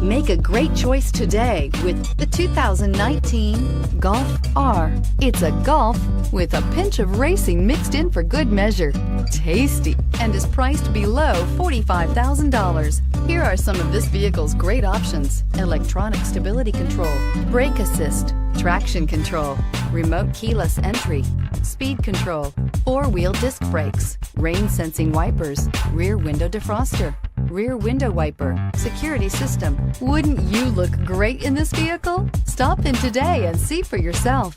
Make a great choice today with the 2019 Golf R. It's a Golf with a pinch of racing mixed in for good measure. Tasty, and is priced below $45,000. Here are some of this vehicle's great options: electronic stability control, brake assist, traction control, remote keyless entry, speed control, four-wheel disc brakes, rain sensing wipers, rear window defroster, rear window wiper, security system. Wouldn't you look great in this vehicle? Stop in today and see for yourself.